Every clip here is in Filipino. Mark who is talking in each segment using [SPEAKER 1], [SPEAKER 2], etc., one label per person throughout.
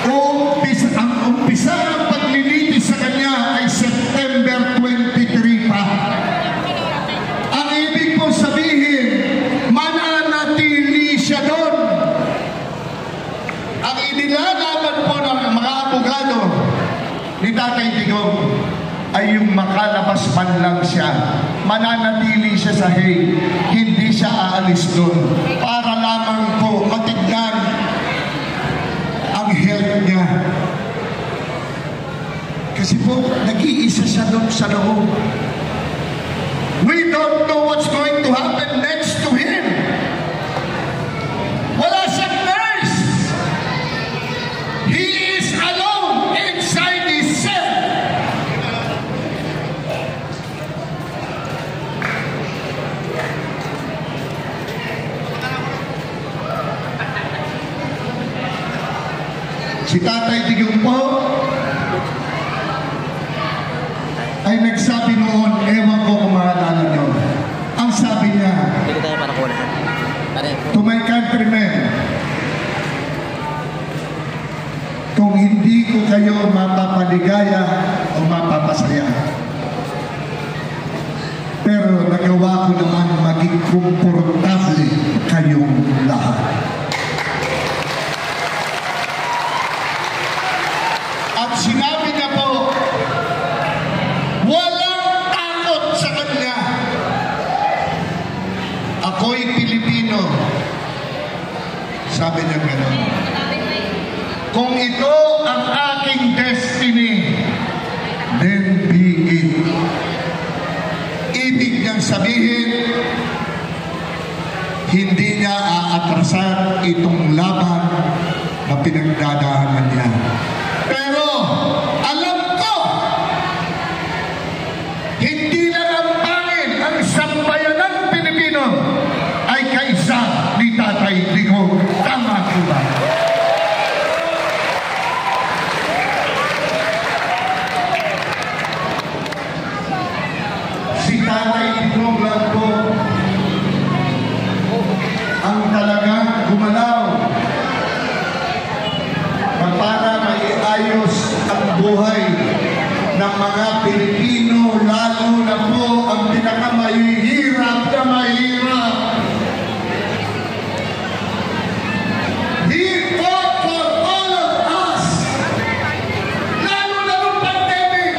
[SPEAKER 1] Ang umpisa ng paglilitis sa kanya ay September 23 pa. Ang ibig po sabihin, mananatili siya doon. Ang inilalaban po ng mga abogado ni Tatay Digong ay yung makalabas man lang siya. Mananatili siya sa Hague. Hindi siya aalis doon. Para lamang po matignan ang health niya. Kasi po, nag-iisa siya doon sa loob. We don't know what's going to happen next to him. Wala siyang nurse. He is alone inside his cell. Si Tatay Digong po ay nagsabi noon, ewan ko kung maalala nyo. Ang sabi niya, to my countrymen, kung hindi ko kayo mapapaligaya o mapapasaya, pero nagawa ko naman maging komportable kayong lahat. At sinabi niya po, walang takot sa kanya. Ako'y Pilipino. Sabi niya gano'n. Kung ito ang aking destiny, then be it. Ibig niyang sabihin, hindi niya aatrasan itong laban na pinagdadaanan niya. Pero alam ko, hindi lang ang pangin ang sambayanang Pilipino ay kaisa ni Tatay Digong. Tama ko ba? Si Tatay Digong lang po ang talagang gumalaw para maiayos ang buhay ng mga Pilipino, lalo na po ang pinakamahihirap na mahirap. He fought for all of us. Lalo na nung pandemic.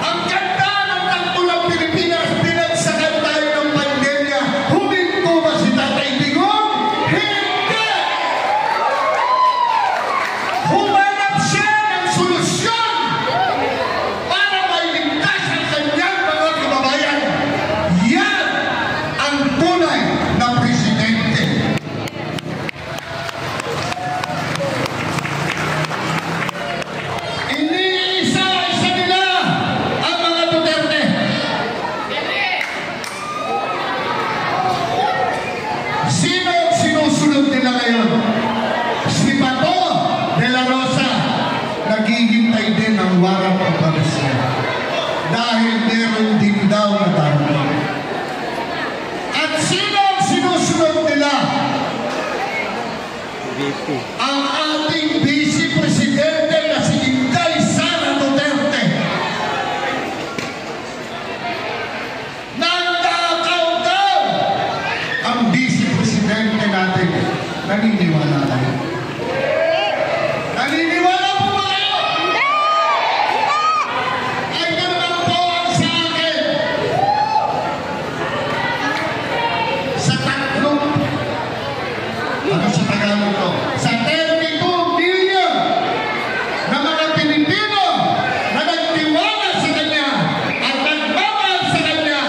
[SPEAKER 1] Ang ganda ng takbo ng Pilipinas, pinagsakan tayo ng pandemya. Huminto ba si Tatay Digong? Hindi! Humanap siya ng solusyon para mailigtas ang kanyang mga kababayan. Yan ang tunay na presidente. Iniisa-isa nila ang mga Duterte. Sino ang sinusunod nila ngayon? Si Bato de la Rosa, naghihintay din ng warrant of arrest niya. Dahil meron din daw na tao. At sino ang sinusunod nila? Ang ating Vice Presidente na si Inday Sara Duterte. Nandakaw daw ang Vice Presidente natin. Naniniwala tayo. Naniniwala po ba kayo? Ay ganun po ang sa akin. Sa tatlong, ano sa Tagalog ko? Sa 32 million na mga Pilipino na nagtiwala sa kanya at nagmamahal sa kanya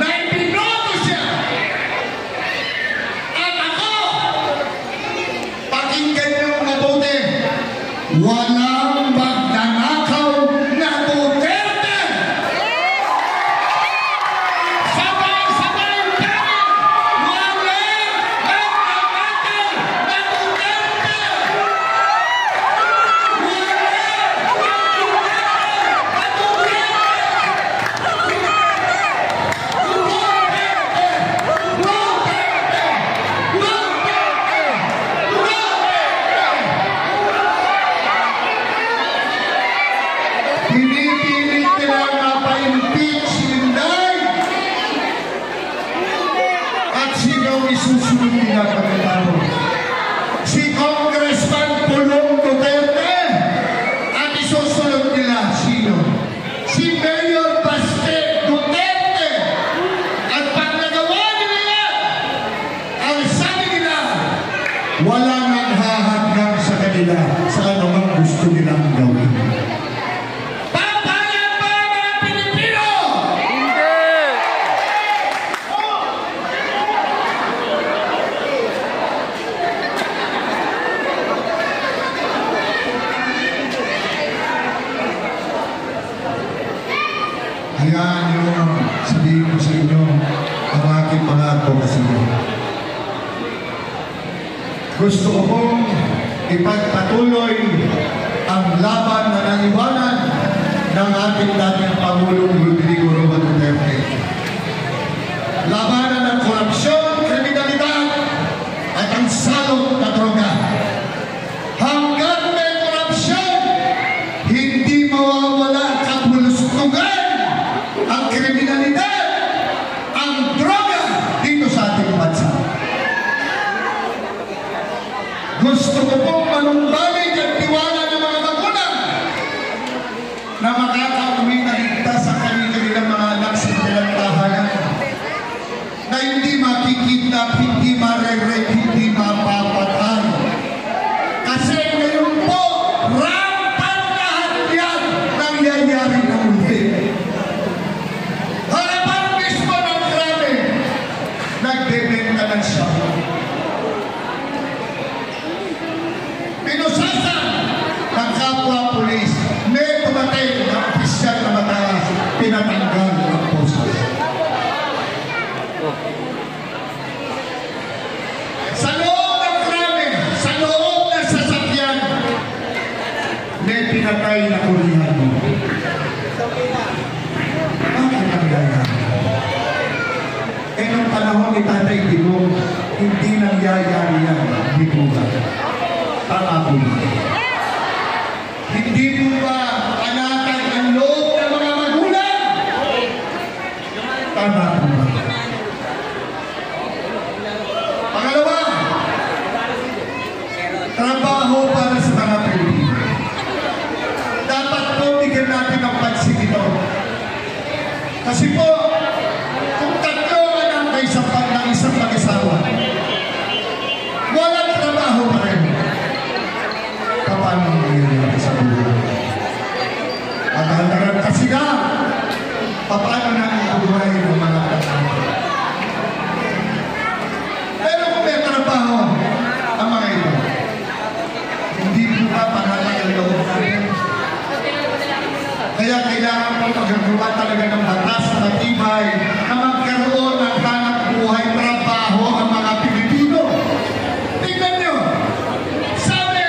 [SPEAKER 1] na ipinoto siya. At ako, pakinggan niyo mabuti, walang magnanakaw na Duterte! Sabay-sabay kami! Walang magnanakaw na Duterte! Hayaan nyo, sabihin ko sa inyo, ang aking mga advocacy. Gusto ko pong ipagpatuloy ang laban na naiwanan ng ating dating Pangulong Rodrigo Roa Duterte. Labanan ng korupsyon, kriminalidad, at ang salot na droga. Hanggang may korupsyon, hindi mawawala ang kabulustugan, ang kriminalidad, ang droga dito sa ating bansa. Gusto ko pong manumbalik ang tiwala ng mga magulang na makakauwi na ligtas sa kanilang mga anak sa kanilang tahanan, na hindi makikidnap, hindi marerate, hindi mapapatay. Kasi ngayon po, rampant lahat yan nangyayari na uli. Harapan mismo ng krami, nagbebenta ng siya. Pinusasan ng kapwa pulis, may tumatay na opisyal na mataas, pinatanggal ng posas. Sa loob ng krami, sa loob ng sasakyan, may pinatay na kuryano. Bakit nangyayari? Eh, nung panahon ni Tatay Digong, hindi nangyayari yan, di po ba? Tama po ba? Hindi po ba panatag ang loob ng mga magulang? Tama po ba? Pangalawa, trabaho para sa mga Pilipino. Dapat po bigyan natin ang pansin ito. Kasi po, kung tatlo anak na isang mag-isawa, walang trabaho pa rin. Paano nangyayari sa buhay? Maghandaran kasi na, paano na ang buhay ng mga anak? Pero kung may trabaho, ang mga ito, hindi po ba panatag ang loob natin? Kaya kailangan po magagawa talaga ng batas na matibay na magkaroon ng hanap buhay, trabaho ang mga Pilipino. Tingnan nyo, sabi,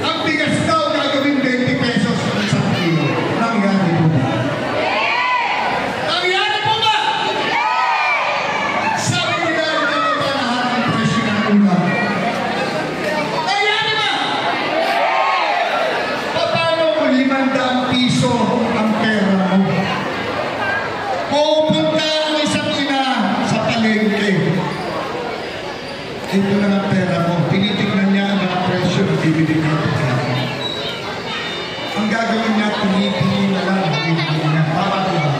[SPEAKER 1] ang bigas daw gagawin 20 pesos sa isang kilo. Nangyari po ba? Nangyari po ba? Sabi nila, hindi mo ba lahat ang presyo ng ulam? Nangyari ba? Paano kung 500 piso ang pera mo? Pupunta ang isang ina sa palengke. Ito na ang pera mo. Tinitignan niya ang mga presyo na bibili niya. Ang gagawin niya, pinipili na lang ang bibili niya. Tama ba?